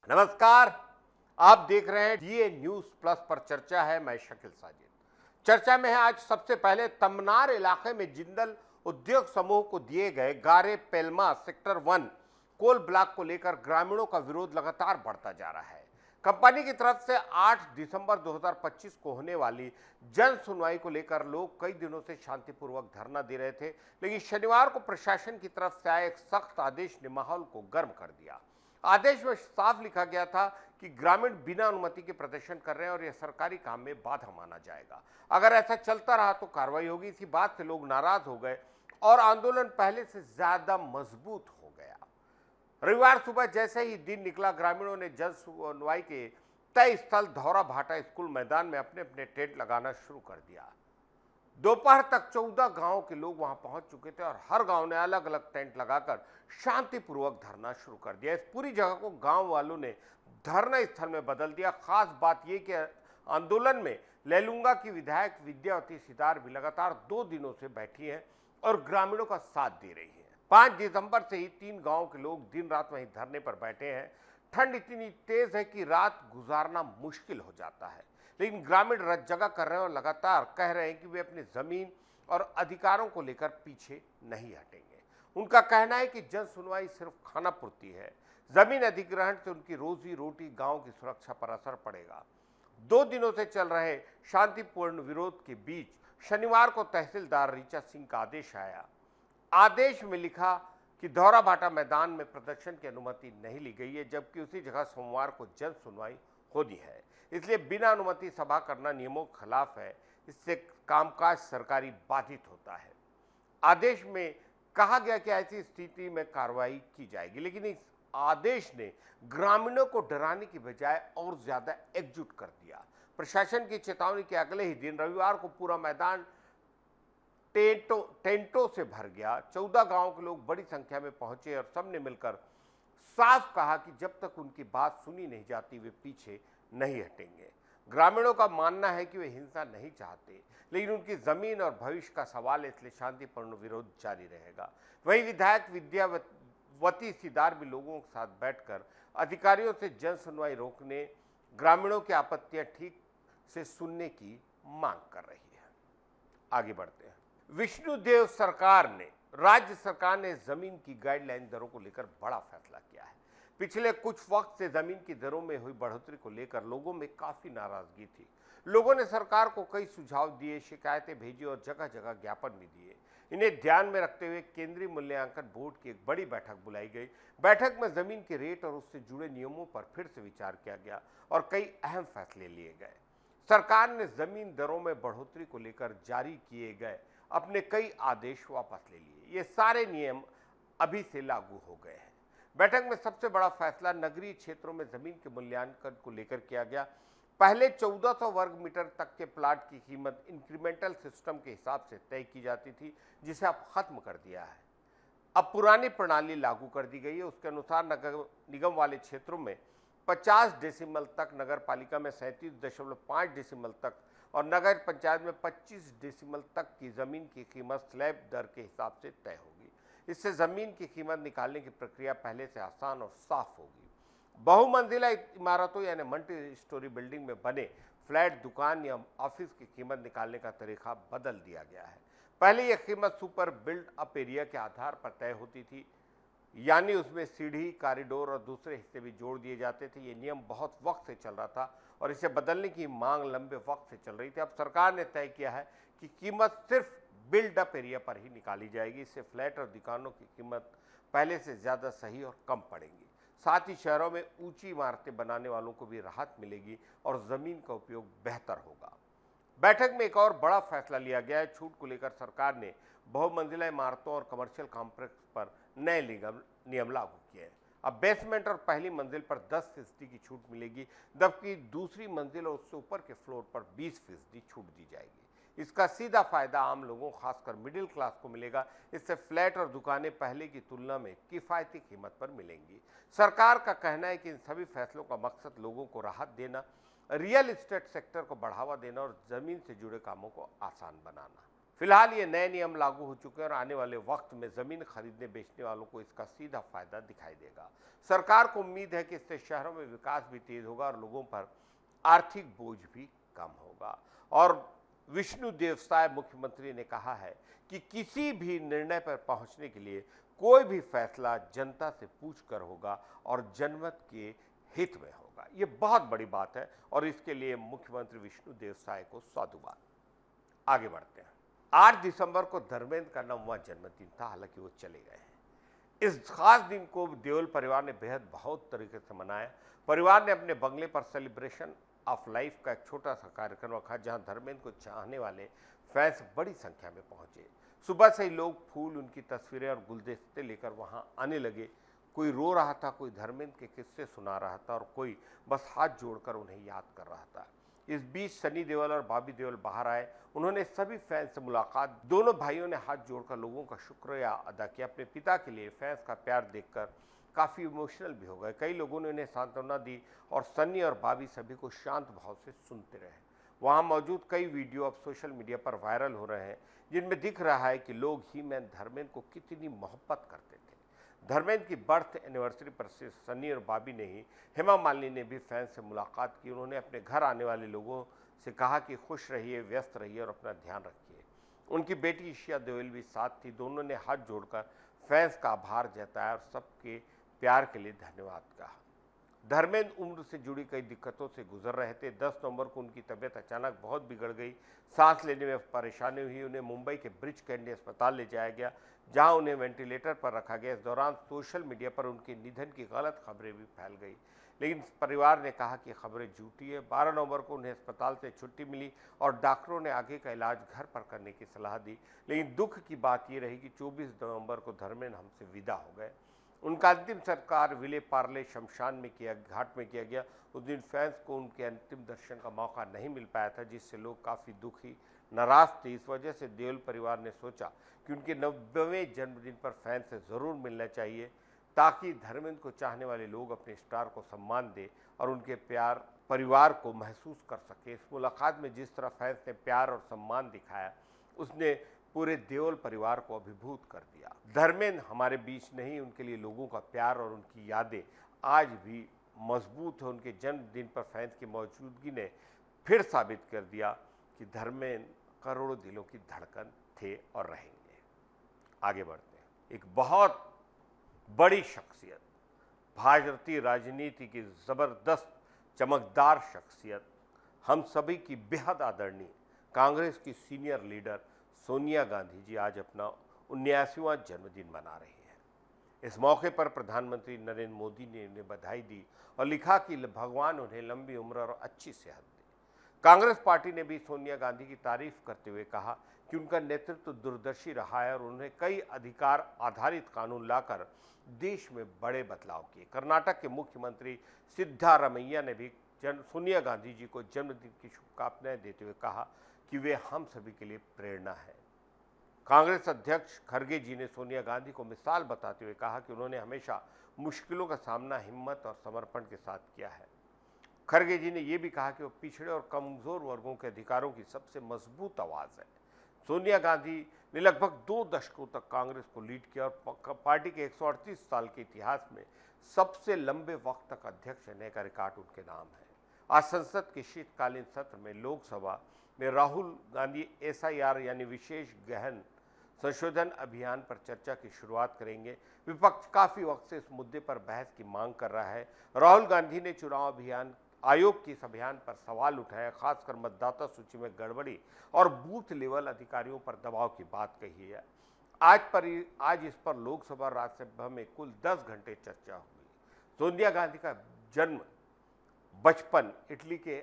नमस्कार। आप देख रहे हैं डीए न्यूज प्लस पर चर्चा है। मैं शकील साजिद। चर्चा में है आज सबसे पहले तमनार इलाके में जिंदल उद्योग समूह को दिए गए गारे पेलमा सेक्टर 1 कोल ब्लॉक को लेकर ग्रामीणों का विरोध लगातार बढ़ता जा रहा है। कंपनी की तरफ से 8 दिसंबर 2025 को होने वाली जन सुनवाई को लेकर लोग कई दिनों से शांतिपूर्वक धरना दे रहे थे, लेकिन शनिवार को प्रशासन की तरफ से आए एक सख्त आदेश ने माहौल को गर्म कर दिया। आदेश में साफ लिखा गया था कि ग्रामीण बिना अनुमति के प्रदर्शन कर रहे हैं और यह सरकारी काम में बाधा माना जाएगा। अगर ऐसा चलता रहा तो कार्रवाई होगी। इसी बात से लोग नाराज हो गए और आंदोलन पहले से ज्यादा मजबूत हो गया। रविवार सुबह जैसे ही दिन निकला, ग्रामीणों ने जन सुनवाई के तय स्थल धौरा भाटा स्कूल मैदान में अपने अपने टेंट लगाना शुरू कर दिया। दोपहर तक 14 गांव के लोग वहां पहुंच चुके थे और हर गांव ने अलग अलग टेंट लगाकर शांतिपूर्वक धरना शुरू कर दिया। इस पूरी जगह को गांव वालों ने धरना स्थल में बदल दिया। खास बात यह कि आंदोलन में लेलुंगा की विधायक विद्यावती सिदार भी लगातार 2 दिनों से बैठी हैं और ग्रामीणों का साथ दे रही हैं। 5 दिसंबर से ही 3 गांव के लोग दिन रात वहीं धरने पर बैठे हैं। ठंड इतनी तेज है कि रात गुजारना मुश्किल हो जाता है, लेकिन ग्रामीण रत जगह कर रहे हैं और लगातार कह रहे हैं कि वे अपनी जमीन और अधिकारों को लेकर पीछे नहीं हटेंगे। उनका कहना है कि जन सुनवाई सिर्फ खाना पूर्ति है। जमीन अधिग्रहण से उनकी रोजी रोटी, गांव की सुरक्षा पर असर पड़ेगा। 2 दिनों से चल रहे शांतिपूर्ण विरोध के बीच शनिवार को तहसीलदार ऋचा सिंह का आदेश आया। आदेश में लिखा कि धौरा भाटा मैदान में प्रदर्शन की अनुमति नहीं ली गई है, जबकि उसी जगह सोमवार को जन सुनवाई होनी है। इसलिए बिना अनुमति सभा करना नियमों के खिलाफ है। इससे कामकाज सरकारी बाधित होता है। आदेश में कहा गया कि ऐसी स्थिति में कार्रवाई की जाएगी, लेकिन इस आदेश ने ग्रामीणों को डराने की बजाय और ज्यादा एकजुट कर दिया। प्रशासन की चेतावनी के अगले ही दिन रविवार को पूरा मैदान टेंटों से भर गया। 14 गांव के लोग बड़ी संख्या में पहुंचे और सबने मिलकर साफ कहा कि जब तक उनकी बात सुनी नहीं जाती वे पीछे नहीं हटेंगे। ग्रामीणों का मानना है कि वे हिंसा नहीं चाहते, लेकिन उनकी जमीन और भविष्य का सवाल है, इसलिए शांतिपूर्ण विरोध जारी रहेगा। वहीं विधायक विद्यावती सिदार भी लोगों के साथ बैठकर अधिकारियों से जन सुनवाई रोकने, ग्रामीणों की आपत्तियां ठीक से सुनने की मांग कर रही है। आगे बढ़ते हैं। विष्णुदेव सरकार ने राज्य सरकार ने जमीन की गाइडलाइन दरों को लेकर बड़ा फैसला किया है। पिछले कुछ वक्त से जमीन की दरों में हुई बढ़ोतरी को लेकर लोगों में काफी नाराजगी थी। लोगों ने सरकार को कई सुझाव दिए, शिकायतें भेजी और जगह जगह ज्ञापन भी दिए। इन्हें ध्यान में रखते हुए केंद्रीय मूल्यांकन बोर्ड की एक बड़ी बैठक बुलाई गई। बैठक में जमीन के रेट और उससे जुड़े नियमों पर फिर से विचार किया गया और कई अहम फैसले लिए गए। सरकार ने जमीन दरों में बढ़ोतरी को लेकर जारी किए गए अपने कई आदेश वापस ले लिए। ये सारे नियम अभी से लागू हो गए हैं। बैठक में सबसे बड़ा फैसला नगरीय क्षेत्रों में जमीन के मूल्यांकन को लेकर किया गया। पहले 1400 वर्ग मीटर तक के प्लाट की कीमत इंक्रीमेंटल सिस्टम के हिसाब से तय की जाती थी, जिसे अब खत्म कर दिया है। अब पुरानी प्रणाली लागू कर दी गई है। उसके अनुसार नगर निगम वाले क्षेत्रों में 50 डेसिमल तक, नगर पालिका में 37.5 डेसिमल तक और नगर पंचायत में 25 डेसिमल तक की जमीन की कीमत स्लैब दर के हिसाब से तय होगी। इससे जमीन की कीमत निकालने की प्रक्रिया पहले से आसान और साफ होगी। बहुमंजिला इमारतों यानी मल्टी स्टोरी बिल्डिंग में बने फ्लैट, दुकान या ऑफिस की कीमत निकालने का तरीका बदल दिया गया है। पहले यह कीमत सुपर बिल्ड अप एरिया के आधार पर तय होती थी, यानी उसमें सीढ़ी, कॉरिडोर और दूसरे हिस्से भी जोड़ दिए जाते थे। ये नियम बहुत वक्त से चल रहा था और इसे बदलने की मांग लंबे वक्त से चल रही थी। अब सरकार ने तय किया है कि कीमत सिर्फ बिल्ड अप एरिया पर ही निकाली जाएगी। इससे फ्लैट और दुकानों की कीमत पहले से ज़्यादा सही और कम पड़ेगी। साथ ही शहरों में ऊंची इमारतें बनाने वालों को भी राहत मिलेगी और ज़मीन का उपयोग बेहतर होगा। बैठक में एक और बड़ा फैसला लिया गया है। छूट को लेकर सरकार ने बहुमंजिला इमारतों और कमर्शियल कॉम्प्लेक्स पर नए नियम लागू किए हैं। अब बेसमेंट और पहली मंजिल पर 10% की छूट मिलेगी, जबकि दूसरी मंजिल और उससे ऊपर के फ्लोर पर 20% छूट दी जाएगी। इसका सीधा फायदा आम लोगों, खासकर मिडिल क्लास को मिलेगा। इससे फ्लैट और दुकानें पहले की तुलना में किफ़ायती कीमत पर मिलेंगी। सरकार का कहना है कि इन सभी फैसलों का मकसद लोगों को राहत देना, रियल एस्टेट सेक्टर को बढ़ावा देना और जमीन से जुड़े कामों को आसान बनाना। फिलहाल ये नए नियम लागू हो चुके हैं और आने वाले वक्त में जमीन खरीदने बेचने वालों को इसका सीधा फायदा दिखाई देगा। सरकार को उम्मीद है कि इससे शहरों में विकास भी तेज होगा और लोगों पर आर्थिक बोझ भी कम होगा। और विष्णु देवसाय मुख्यमंत्री ने कहा है कि किसी भी निर्णय पर पहुंचने के लिए कोई भी फैसला जनता से पूछकर होगा और जनमत के हित में होगा। ये बहुत बड़ी बात है और इसके लिए मुख्यमंत्री विष्णु देवसाय को साधुवाद। आगे बढ़ते हैं। 8 दिसंबर को धर्मेंद्र का 9वां जन्मदिन था, हालांकि वो चले गए हैं। इस खास दिन को देओल परिवार ने बेहद बहुत तरीके से मनाया। परिवार ने अपने बंगले पर सेलिब्रेशन ऑफ लाइफ का एक छोटा सा कार्यक्रम रखा, जहां धर्मेंद्र को चाहने वाले फैंस बड़ी संख्या में पहुंचे। सुबह से ही लोग फूल, उनकी तस्वीरें और गुलदस्ते लेकर वहां आने लगे। कोई रो रहा था, कोई धर्मेंद्र के किस्से सुना रहा था और कोई बस हाथ जोड़कर उन्हें याद कर रहा था। इस बीच सनी देओल और बॉबी देओल बाहर आए। उन्होंने सभी फैंस से मुलाकात। दोनों भाइयों ने हाथ जोड़कर लोगों का शुक्रिया अदा किया। अपने पिता के लिए फैंस का प्यार देखकर काफ़ी इमोशनल भी हो गए। कई लोगों ने उन्हें सांत्वना दी और सनी और बॉबी सभी को शांत भाव से सुनते रहे। वहां मौजूद कई वीडियो अब सोशल मीडिया पर वायरल हो रहे हैं, जिनमें दिख रहा है कि लोग ही मैन धर्मेंद्र को कितनी मोहब्बत करते थे। धर्मेंद्र की बर्थ एनिवर्सरी पर से सनी और बॉबी ने ही, हेमा मालिनी ने भी फैंस से मुलाकात की। उन्होंने अपने घर आने वाले लोगों से कहा कि खुश रहिए, व्यस्त रहिए और अपना ध्यान रखिए। उनकी बेटी ईशिया देओल भी साथ थी। दोनों ने हाथ जोड़कर फैंस का आभार जताया और सबके प्यार के लिए धन्यवाद कहा। धर्मेंद्र उम्र से जुड़ी कई दिक्कतों से गुजर रहे थे। 10 नवंबर को उनकी तबीयत अचानक बहुत बिगड़ गई। सांस लेने में परेशानी हुई। उन्हें मुंबई के ब्रिच कैंडी अस्पताल ले जाया गया, जहां उन्हें वेंटिलेटर पर रखा गया। इस दौरान सोशल मीडिया पर उनके निधन की गलत खबरें भी फैल गई, लेकिन परिवार ने कहा कि खबरें झूठी है। 12 नवंबर को उन्हें अस्पताल से छुट्टी मिली और डॉक्टरों ने आगे का इलाज घर पर करने की सलाह दी। लेकिन दुख की बात यह रही कि 24 नवंबर को धर्मेंद्र हमसे विदा हो गए। उनका अंतिम संस्कार विले पार्ले शमशान में घाट में किया गया। उस दिन फैंस को उनके अंतिम दर्शन का मौका नहीं मिल पाया था, जिससे लोग काफ़ी दुखी, नाराज थे। इस वजह से देओल परिवार ने सोचा कि उनके 90वें जन्मदिन पर फैंस से ज़रूर मिलना चाहिए, ताकि धर्मेंद्र को चाहने वाले लोग अपने स्टार को सम्मान दें और उनके प्यार परिवार को महसूस कर सके। इस मुलाकात में जिस तरह फैंस ने प्यार और सम्मान दिखाया, उसने पूरे देओल परिवार को अभिभूत कर दिया। धर्मेंद्र हमारे बीच नहीं, उनके लिए लोगों का प्यार और उनकी यादें आज भी मजबूत है। उनके जन्मदिन पर फैंस की मौजूदगी ने फिर साबित कर दिया कि धर्मेंद्र करोड़ों दिलों की धड़कन थे और रहेंगे। आगे बढ़ते हैं। एक बहुत बड़ी शख्सियत, भारतीय राजनीति की जबरदस्त चमकदार शख्सियत, हम सभी की बेहद आदरणीय कांग्रेस की सीनियर लीडर सोनिया गांधी जी आज अपना 79वां जन्मदिन मना रही हैं। इस मौके पर प्रधानमंत्री नरेंद्र मोदी ने उन्हें बधाई दी और लिखा कि भगवान उन्हें लंबी उम्र और अच्छी सेहत दे। कांग्रेस पार्टी ने भी सोनिया गांधी की तारीफ करते हुए कहा कि उनका नेतृत्व दूरदर्शी रहा है और उन्हें कई अधिकार आधारित कानून लाकर देश में बड़े बदलाव किए। कर्नाटक के मुख्यमंत्री सिद्धारमैया ने भी सोनिया गांधी जी को जन्मदिन की शुभकामनाएं देते हुए कहा कि वे हम सभी के लिए प्रेरणा है। कांग्रेस अध्यक्ष खरगे जी ने सोनिया गांधी को मिसाल बताते हुए कहा कि उन्होंने हमेशा मुश्किलों का सामना हिम्मत और समर्पण के साथ किया है। खरगे जी ने यह भी कहा कि वो पिछड़े और कमजोर वर्गों के अधिकारों की सबसे मजबूत आवाज़ है। सोनिया गांधी ने लगभग 2 दशकों तक कांग्रेस को लीड किया और पार्टी के 138 साल के इतिहास में सबसे लंबे वक्त तक अध्यक्ष रहने का रिकॉर्ड उनके नाम है। आज संसद के शीतकालीन सत्र में लोकसभा में राहुल गांधी SIR यानी विशेष गहन संशोधन अभियान पर चर्चा की शुरुआत करेंगे। विपक्ष काफी वक्त से इस मुद्दे पर बहस की मांग कर रहा है। राहुल गांधी ने चुनाव अभियान आयोग की इस अभियान पर सवाल उठाया, खासकर मतदाता सूची में गड़बड़ी और बूथ लेवल अधिकारियों पर दबाव की बात कही है। आज इस पर लोकसभा राज्यसभा में कुल 10 घंटे चर्चा हुई। सोनिया गांधी का जन्म बचपन इटली के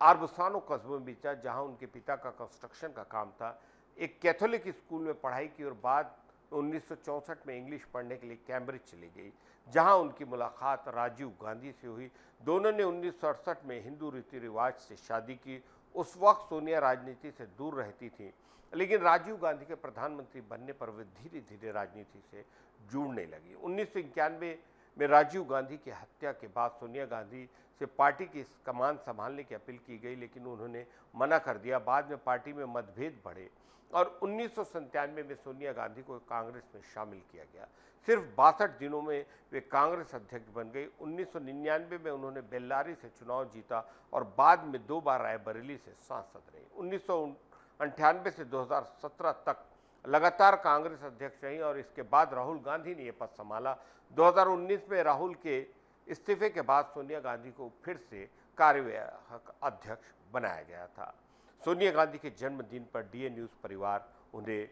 आर्बसानो कस्बे में बीता, जहां उनके पिता का कंस्ट्रक्शन का काम था। एक कैथोलिक स्कूल में पढ़ाई की और बाद 1964 में इंग्लिश पढ़ने के लिए कैम्ब्रिज चली गई, जहां उनकी मुलाकात राजीव गांधी से हुई। दोनों ने 1968 में हिंदू रीति रिवाज से शादी की। उस वक्त सोनिया राजनीति से दूर रहती थी, लेकिन राजीव गांधी के प्रधानमंत्री बनने पर वे धीरे धीरे राजनीति से जुड़ने लगी। 1991 में राजीव गांधी की हत्या के बाद सोनिया गांधी से पार्टी की कमान संभालने की अपील की गई, लेकिन उन्होंने मना कर दिया। बाद में पार्टी में मतभेद बढ़े और 1997 में सोनिया गांधी को कांग्रेस में शामिल किया गया। सिर्फ 62 दिनों में वे कांग्रेस अध्यक्ष बन गई। 1999 में उन्होंने बेल्लारी से चुनाव जीता और बाद में 2 बार रायबरेली से सांसद रही। 1998 से 2017 तक लगातार कांग्रेस अध्यक्ष रही और इसके बाद राहुल गांधी ने यह पद संभाला। 2019 में राहुल के इस्तीफे के बाद सोनिया गांधी को फिर से कार्यवाहक अध्यक्ष बनाया गया था। सोनिया गांधी के जन्मदिन पर डीए न्यूज़ परिवार उन्हें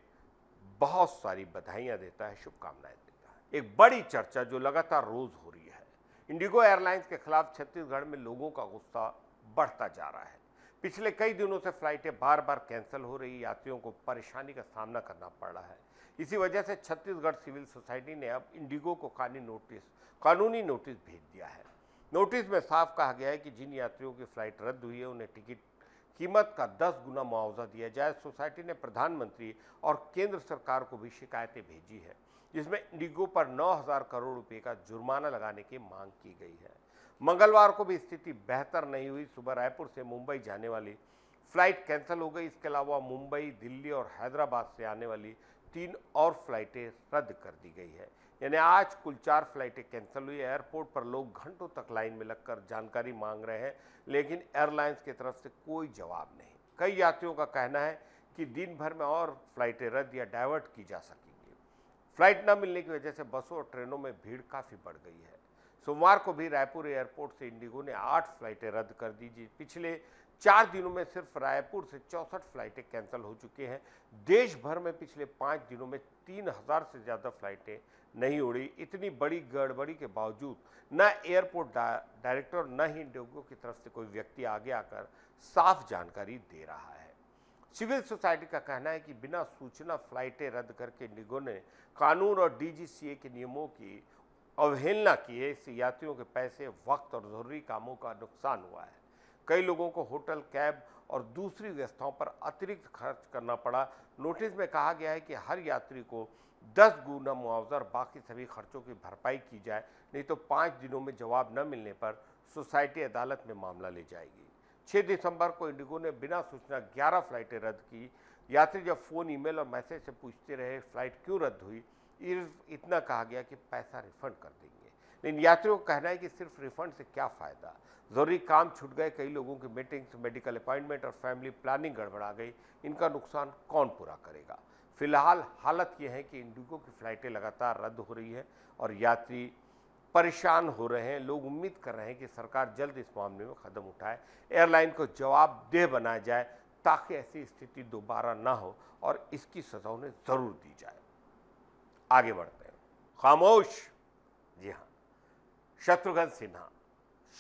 बहुत सारी बधाइयां देता है, शुभकामनाएं देता है। एक बड़ी चर्चा जो लगातार रोज हो रही है, इंडिगो एयरलाइंस के खिलाफ छत्तीसगढ़ में लोगों का गुस्सा बढ़ता जा रहा है। पिछले कई दिनों से फ्लाइटें बार बार कैंसिल हो रही, यात्रियों को परेशानी का सामना करना पड़ रहा है। इसी वजह से छत्तीसगढ़ सिविल सोसाइटी ने अब इंडिगो को कानूनी नोटिस भेज दिया है। नोटिस में साफ कहा गया है कि जिन यात्रियों की फ्लाइट रद्द हुई है उन्हें टिकट कीमत का 10 गुना मुआवजा दिया जाए। सोसाइटी ने प्रधानमंत्री और केंद्र सरकार को भी शिकायतें भेजी है, जिसमें इंडिगो पर 9,000 करोड़ रुपए का जुर्माना लगाने की मांग की गई है। मंगलवार को भी स्थिति बेहतर नहीं हुई। सुबह रायपुर से मुंबई जाने वाली फ्लाइट कैंसिल हो गई। इसके अलावा मुंबई, दिल्ली और हैदराबाद से आने वाली 3 और फ्लाइटें रद्द कर दी गई है। यानी आज कुल 4 फ्लाइटें कैंसिल हुई। एयरपोर्ट पर लोग घंटों तक लाइन में लगकर जानकारी मांग रहे हैं, लेकिन एयरलाइंस की तरफ से कोई जवाब नहीं। कई यात्रियों का कहना है कि दिन भर में और फ्लाइटें रद्द या डाइवर्ट की जा सकेंगी। फ्लाइट न मिलने की वजह से बसों और ट्रेनों में भीड़ काफ़ी बढ़ गई है। सोमवार को भी रायपुर एयरपोर्ट से इंडिगो ने 8 फ्लाइटें रद्द कर दी। पिछले 4 दिनों में सिर्फ रायपुर से 64 फ्लाइटें कैंसिल हो चुकी हैं। देश भर में पिछले 5 दिनों में 3,000 से ज़्यादा फ्लाइटें नहीं उड़ी। इतनी बड़ी गड़बड़ी के बावजूद न एयरपोर्ट डायरेक्टर न ही इंडिगो की तरफ से कोई व्यक्ति आगे आकर साफ जानकारी दे रहा है। सिविल सोसाइटी का कहना है कि बिना सूचना फ्लाइटें रद्द करके इंडिगो ने कानून और डीजीसीए के नियमों की अवहेलना की है। इससे यात्रियों के पैसे, वक्त और जरूरी कामों का नुकसान हुआ है। कई लोगों को होटल, कैब और दूसरी व्यवस्थाओं पर अतिरिक्त खर्च करना पड़ा। नोटिस में कहा गया है कि हर यात्री को 10 गुना मुआवजा और बाकी सभी खर्चों की भरपाई की जाए, नहीं तो 5 दिनों में जवाब न मिलने पर सोसाइटी अदालत में मामला ले जाएगी। 6 दिसंबर को इंडिगो ने बिना सूचना 11 फ्लाइटें रद्द की। यात्री जब फ़ोन, ईमेल और मैसेज से पूछते रहे फ्लाइट क्यों रद्द हुई, इतना कहा गया कि पैसा रिफंड कर देंगे। लेकिन यात्रियों का कहना है कि सिर्फ रिफंड से क्या फ़ायदा, ज़रूरी काम छूट गए। कई लोगों की मीटिंग्स, मेडिकल अपॉइंटमेंट और फैमिली प्लानिंग गड़बड़ा गई। इनका नुकसान कौन पूरा करेगा? फिलहाल हालत यह है कि इंडिगो की फ्लाइटें लगातार रद्द हो रही है और यात्री परेशान हो रहे हैं। लोग उम्मीद कर रहे हैं कि सरकार जल्द इस मामले में कदम उठाए, एयरलाइन को जवाबदेह बनाया जाए, ताकि ऐसी स्थिति दोबारा ना हो और इसकी सजा उन्हें ज़रूर दी जाए। आगे बढ़ते हैं। खामोश, जी हाँ, शत्रुघ्न सिन्हा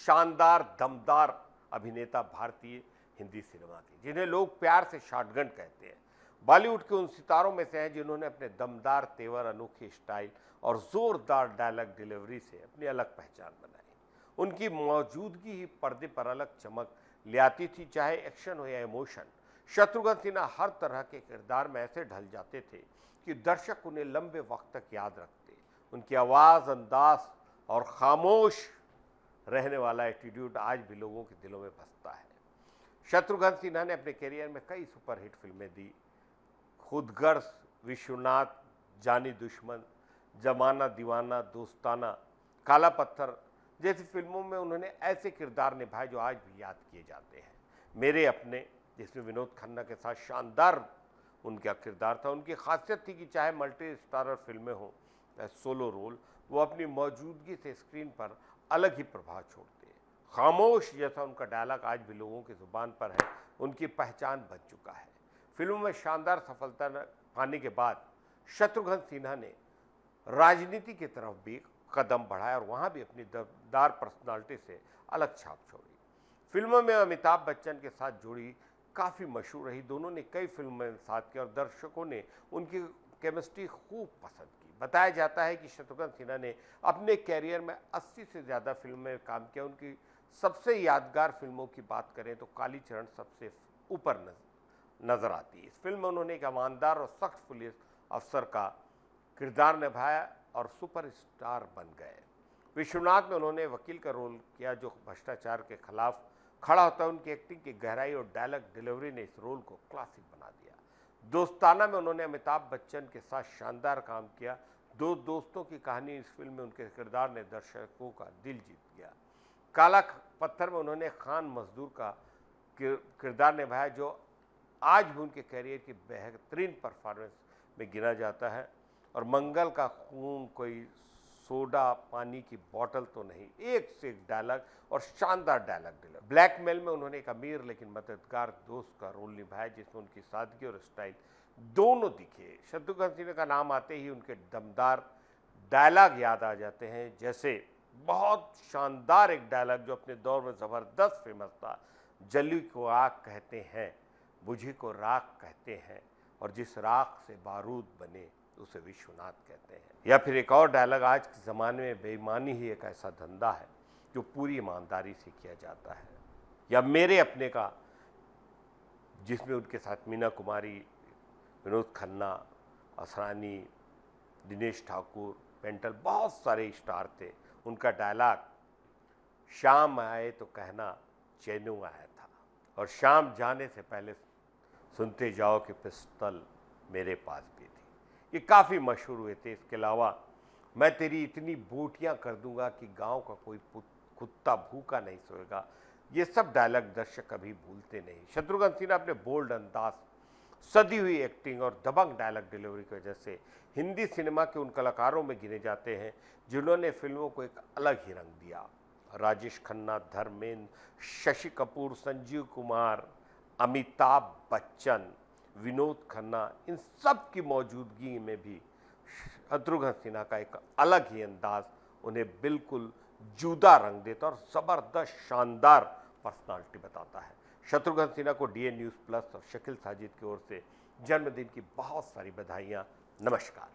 शानदार, दमदार अभिनेता भारतीय हिंदी सिनेमा के, जिन्हें लोग प्यार से शॉटगन कहते हैं। बॉलीवुड के उन सितारों में से हैं जिन्होंने अपने दमदार तेवर, अनोखी स्टाइल और जोरदार डायलॉग डिलीवरी से अपनी अलग पहचान बनाई। उनकी मौजूदगी ही पर्दे पर अलग चमक ले आती थी, चाहे एक्शन हो या इमोशन। शत्रुघ्न सिन्हा हर तरह के किरदार में ऐसे ढल जाते थे कि दर्शक उन्हें लंबे वक्त तक याद रखते। उनकी आवाज़, अंदाज और खामोश रहने वाला एटीट्यूड आज भी लोगों के दिलों में बसता है। शत्रुघ्न सिन्हा ने अपने करियर में कई सुपरहिट फिल्में दी। खुदगर्ज, विश्वनाथ, जानी दुश्मन, जमाना दीवाना, दोस्ताना, काला पत्थर जैसी फिल्मों में उन्होंने ऐसे किरदार निभाए जो आज भी याद किए जाते हैं। मेरे अपने, जिसमें विनोद खन्ना के साथ शानदार उनका किरदार था। उनकी खासियत थी कि चाहे मल्टी स्टारर फिल्में हों या सोलो रोल, वो अपनी मौजूदगी से स्क्रीन पर अलग ही प्रभाव छोड़ते हैं। खामोश जैसा उनका डायलॉग आज भी लोगों की जुबान पर है, उनकी पहचान बन चुका है। फिल्मों में शानदार सफलता पाने के बाद शत्रुघ्न सिन्हा ने राजनीति की तरफ भी कदम बढ़ाया और वहाँ भी अपनी दमदार पर्सनालिटी से अलग छाप छोड़ी। फिल्मों में अमिताभ बच्चन के साथ जोड़ी काफ़ी मशहूर रही। दोनों ने कई फिल्मों में साथ किया और दर्शकों ने उनकी केमिस्ट्री खूब पसंद की। बताया जाता है कि शत्रुघ्न सिन्हा ने अपने कैरियर में 80 से ज़्यादा फिल्मों में काम किया। उनकी सबसे यादगार फिल्मों की बात करें तो कालीचरण सबसे ऊपर नजर आती है। इस फिल्म में उन्होंने एक ईमानदार और सख्त पुलिस अफसर का किरदार निभाया और सुपरस्टार बन गए। विश्वनाथ में उन्होंने वकील का रोल किया जो भ्रष्टाचार के खिलाफ खड़ा होता है। उनकी एक्टिंग की गहराई और डायलॉग डिलीवरी ने इस रोल को क्लासिक बना दिया। दोस्ताना में उन्होंने अमिताभ बच्चन के साथ शानदार काम किया। दो दोस्तों की कहानी इस फिल्म में उनके किरदार ने दर्शकों का दिल जीत गया। काला पत्थर में उन्होंने खान मजदूर का किरदार निभाया जो आज भी उनके कैरियर की बेहतरीन परफॉर्मेंस में गिना जाता है। और मंगल का खून कोई सोडा पानी की बोतल तो नहीं, एक से एक डायलॉग और शानदार डायलॉग डिलीवरी। ब्लैकमेल में उन्होंने एक अमीर लेकिन मददगार दोस्त का रोल निभाया जिसमें उनकी सादगी और स्टाइल दोनों दिखे। शत्रुघ्न सिन्हा का नाम आते ही उनके दमदार डायलॉग याद आ जाते हैं, जैसे बहुत शानदार एक डायलॉग जो अपने दौर में ज़बरदस्त फेमस था, जली को आग कहते हैं, बुझी को राख कहते हैं, और जिस राख से बारूद बने उसे विश्वनाथ कहते हैं। या फिर एक और डायलॉग, आज के ज़माने में बेईमानी ही एक ऐसा धंधा है जो पूरी ईमानदारी से किया जाता है। या मेरे अपने का, जिसमें उनके साथ मीना कुमारी, विनोद खन्ना, असरानी, दिनेश ठाकुर, पेंटल, बहुत सारे स्टार थे। उनका डायलॉग, शाम आए तो कहना चैनू आया था, और शाम जाने से पहले सुनते जाओ कि पिस्तौल मेरे पास भी थी। ये काफ़ी मशहूर हुए थे। इसके अलावा मैं तेरी इतनी बोटियां कर दूंगा कि गांव का कोई कुत्ता भूखा नहीं सोएगा, ये सब डायलॉग दर्शक कभी भूलते नहीं। शत्रुघ्न सिन्हा अपने बोल्ड अंदाज, सदी हुई एक्टिंग और दबंग डायलॉग डिलीवरी की वजह से हिंदी सिनेमा के उन कलाकारों में गिने जाते हैं जिन्होंने फिल्मों को एक अलग ही रंग दिया। राजेश खन्ना, धर्मेंद्र, शशि कपूर, संजीव कुमार, अमिताभ बच्चन, विनोद खन्ना, इन सब की मौजूदगी में भी शत्रुघ्न सिन्हा का एक अलग ही अंदाज उन्हें बिल्कुल जुदा रंग देता और ज़बरदस्त शानदार पर्सनालिटी बताता है। शत्रुघ्न सिन्हा को DN News Plus और शकील साजिद की ओर से जन्मदिन की बहुत सारी बधाइयाँ। नमस्कार।